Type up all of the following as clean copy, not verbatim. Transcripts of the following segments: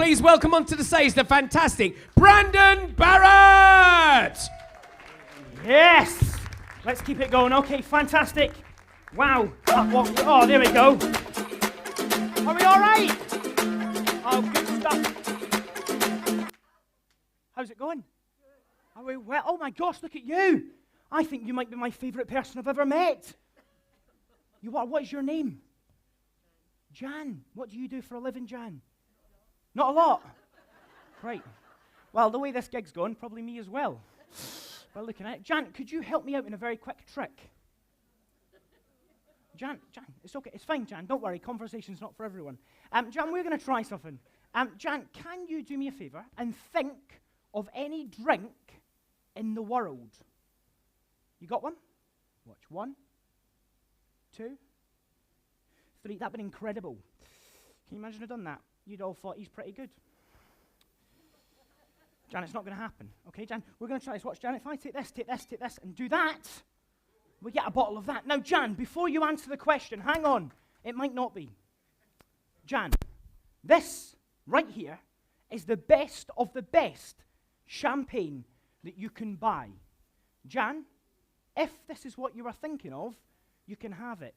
please welcome onto the stage the fantastic Brandon Barrett! Yes! Let's keep it going. Okay, fantastic. Wow. Oh, there we go. Are we all right? Oh, good stuff. How's it going? Are we well? Oh my gosh, look at you. I think you might be my favourite person I've ever met. You are. What is your name? Jan. What do you do for a living, Jan? Not a lot. Right. Well, the way this gig's going, probably me as well. Well, looking at it. Jan, could you help me out in a very quick trick? Jan, it's okay. It's fine, Jan. Don't worry. Conversation's not for everyone. Jan, we're going to try something. Jan, can you do me a favour and think of any drink in the world? You got one? Watch. 1, 2, 3. That'd been incredible. Can you imagine I'd done that? You'd all thought he's pretty good. Jan, it's not going to happen. Okay, Jan, we're going to try this. Watch, Jan, if I take this, and do that, we get a bottle of that. Now, Jan, before you answer the question, hang on. It might not be. Jan, this right here is the best of the best champagne that you can buy. Jan, if this is what you are thinking of, you can have it.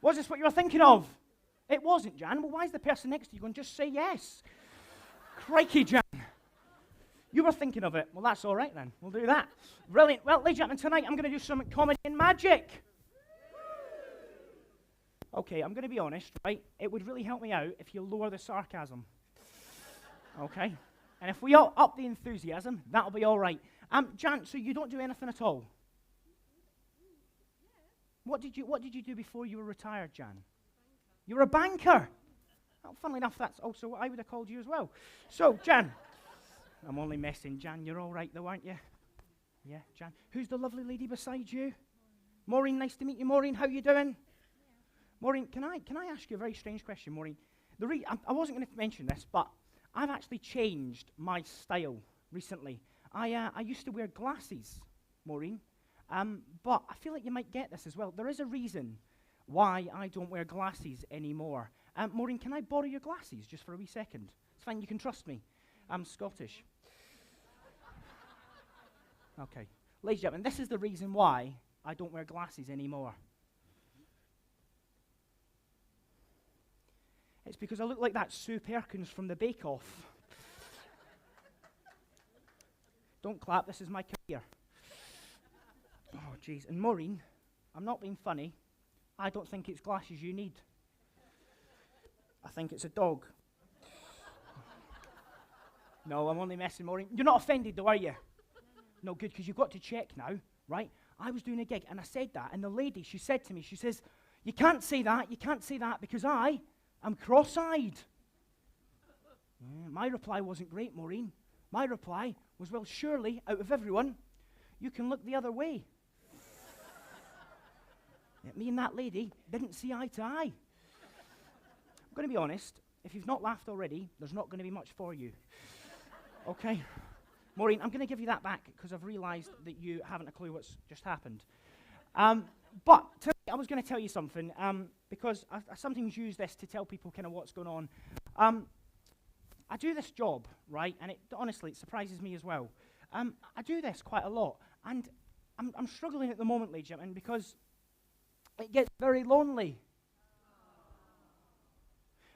Was this what you were thinking of? It wasn't, Jan. Well, why is the person next to you going, just say yes? Crikey, Jan. You were thinking of it. Well, that's all right then. We'll do that. Brilliant. Well, ladies and gentlemen, tonight I'm going to do some comedy and magic. Okay, I'm going to be honest, right? It would really help me out if you lower the sarcasm. Okay? And if we all up the enthusiasm, that'll be all right. Jan, so you don't do anything at all? What did you do before you were retired, Jan? You were a banker. Well, funnily enough, that's also what I would have called you as well. So, Jan, I'm only messing. Jan, you're all right though, aren't you? Yeah, Jan. Who's the lovely lady beside you? Maureen, nice to meet you. Maureen, how you doing? Yeah. Maureen, can I ask you a very strange question, Maureen? I wasn't going to mention this, but I've actually changed my style recently. I used to wear glasses, Maureen. But I feel like you might get this as well. There is a reason why I don't wear glasses anymore. Maureen, can I borrow your glasses just for a wee second? It's fine, you can trust me. I'm Scottish. Okay. Ladies and gentlemen, this is the reason why I don't wear glasses anymore. It's because I look like that Sue Perkins from the Bake Off. Don't clap, this is my career. Oh, jeez. And Maureen, I'm not being funny. I don't think it's glasses you need. I think it's a dog. No, I'm only messing, Maureen. You're not offended, though, are you? No, good, because you've got to check now, right? I was doing a gig, and I said that, and the lady, she said to me, she says, you can't say that, because I am cross-eyed. Yeah, my reply wasn't great, Maureen. My reply was, well, surely, out of everyone, you can look the other way. Me and that lady didn't see eye to eye. I'm going to be honest, if you've not laughed already, there's not going to be much for you. Okay? Maureen, I'm going to give you that back because I've realised that you haven't a clue what's just happened. But I was going to tell you something because I sometimes use this to tell people kind of what's going on. I do this job, right, and honestly, it surprises me as well. I do this quite a lot, and I'm struggling at the moment, ladies and gentlemen, because it gets very lonely.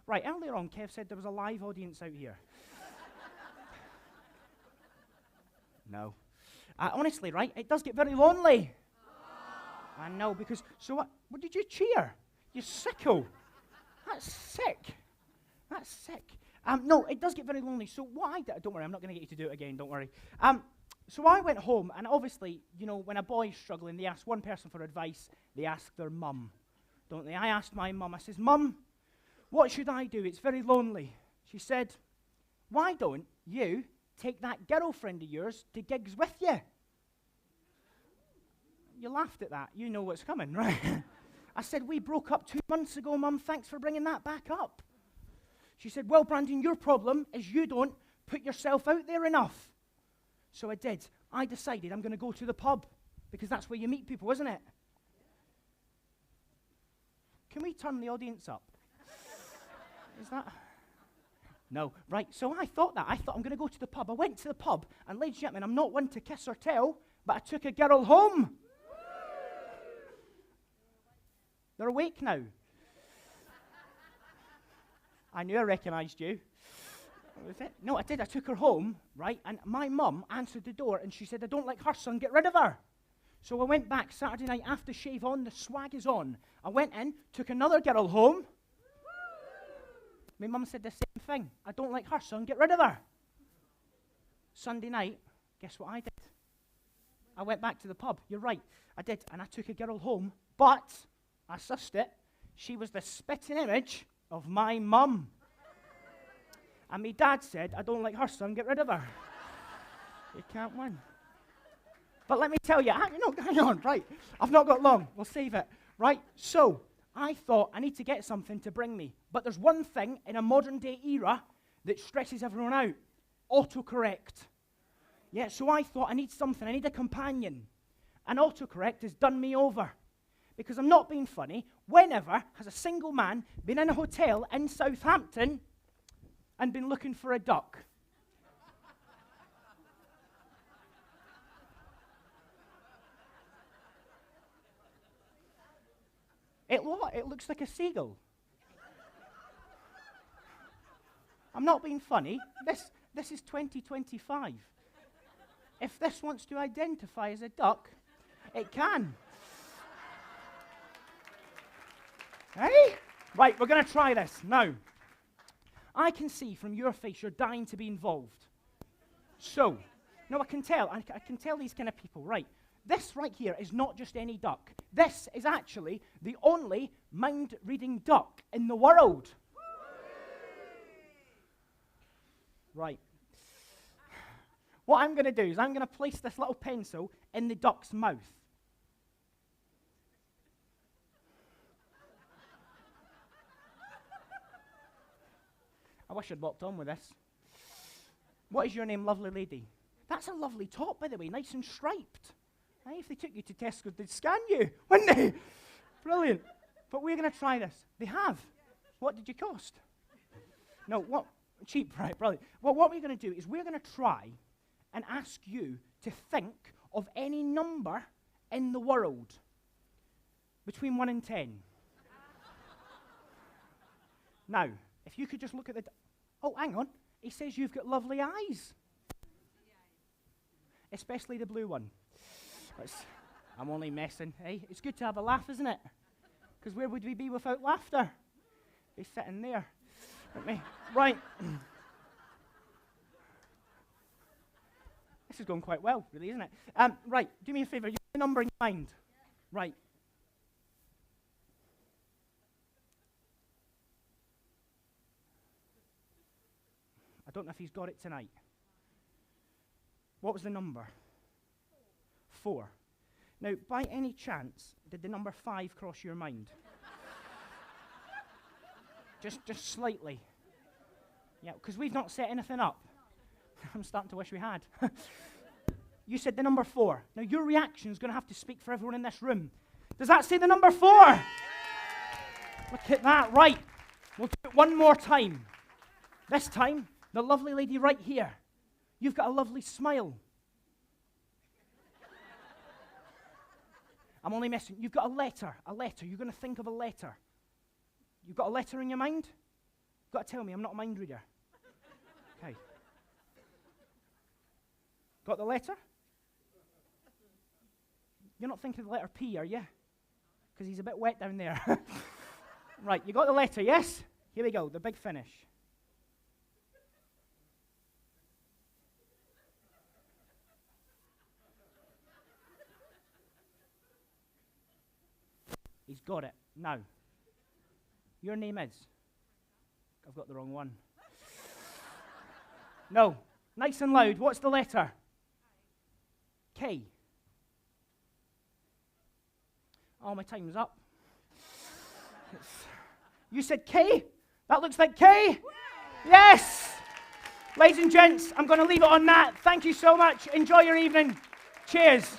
Right, earlier on, Kev said there was a live audience out here. No. Honestly, right, it does get very lonely. I know, because, so what did you cheer? You sicko. That's sick. That's sick. No, it does get very lonely. So what I did, don't worry, I'm not going to get you to do it again, don't worry. So I went home, and obviously, you know, when a boy's struggling, they ask one person for advice, they ask their mum, don't they? I asked my mum, I says, Mum, what should I do? It's very lonely. She said, why don't you take that girlfriend of yours to gigs with you? You laughed at that. You know what's coming, right? I said, we broke up 2 months ago, Mum. Thanks for bringing that back up. She said, well, Brandon, your problem is you don't put yourself out there enough. So I did. I decided I'm going to go to the pub because that's where you meet people, isn't it? Can we turn the audience up? Is that? No. Right, so I thought I'm going to go to the pub. I went to the pub, and ladies and gentlemen, I'm not one to kiss or tell, but I took a girl home. They're awake now. I knew I recognised you. Was it? No, I did. I took her home, right? And my mum answered the door, and she said, I don't like her, son, get rid of her. So I went back Saturday night, after shave on, the swag is on. I went in, took another girl home. My mum said the same thing. I don't like her, son, get rid of her. Sunday night, guess what I did? I went back to the pub. You're right, I did. And I took a girl home, but I sussed it. She was the spitting image of my mum. And my dad said, I don't like her, son, get rid of her. You can't win. But let me tell you, hang on, right. I've not got long. We'll save it. Right, so I thought I need to get something to bring me. But there's one thing in a modern day era that stresses everyone out. Autocorrect. Yeah, so I thought I need something. I need a companion. And autocorrect has done me over. Because I'm not being funny. Whenever has a single man been in a hotel in Southampton and been looking for a duck? It looks like a seagull. I'm not being funny. This is 2025. If this wants to identify as a duck, it can. Hey? Right, we're going to try this. Now, I can see from your face you're dying to be involved. So, no, I can tell these kind of people. Right, this right here is not just any duck. This is actually the only mind-reading duck in the world. Right. What I'm going to do is I'm going to place this little pencil in the duck's mouth. I wish I'd walked on with this. What is your name, lovely lady? That's a lovely top, by the way, nice and striped. Hey, if they took you to Tesco, they'd scan you, wouldn't they? Brilliant. But we're going to try this. They have. What did you cost? No, what? Cheap, right, brilliant. Well, what we're going to do is we're going to try and ask you to think of any number in the world between 1 and 10. Now, if you could just look at the... Oh, hang on. He says you've got lovely eyes. Especially the blue one. I'm only messing. Hey, it's good to have a laugh, isn't it? Because where would we be without laughter? Be sitting there. Right. This is going quite well, really, isn't it? Right, do me a favour. You have a number in your mind. Right. I don't know if he's got it tonight. What was the number? 4. Now, by any chance, did the number 5 cross your mind? Just slightly. Yeah, because we've not set anything up. I'm starting to wish we had. You said the number 4. Now, your reaction is going to have to speak for everyone in this room. Does that say the number 4? Look at that. Right. We'll do it one more time. This time, the lovely lady right here. You've got a lovely smile. I'm only messing. You've got a letter. You're going to think of a letter. You've got a letter in your mind? You've got to tell me I'm not a mind reader. Okay. Got the letter? You're not thinking of the letter P, are you? Because he's a bit wet down there. Right, you got the letter, yes? Here we go, the big finish. He's got it. Now, your name is? I've got the wrong one. No, nice and loud. What's the letter? K. Oh, my time's up. You said K? That looks like K? Yes! Ladies and gents, I'm going to leave it on that. Thank you so much. Enjoy your evening. Cheers.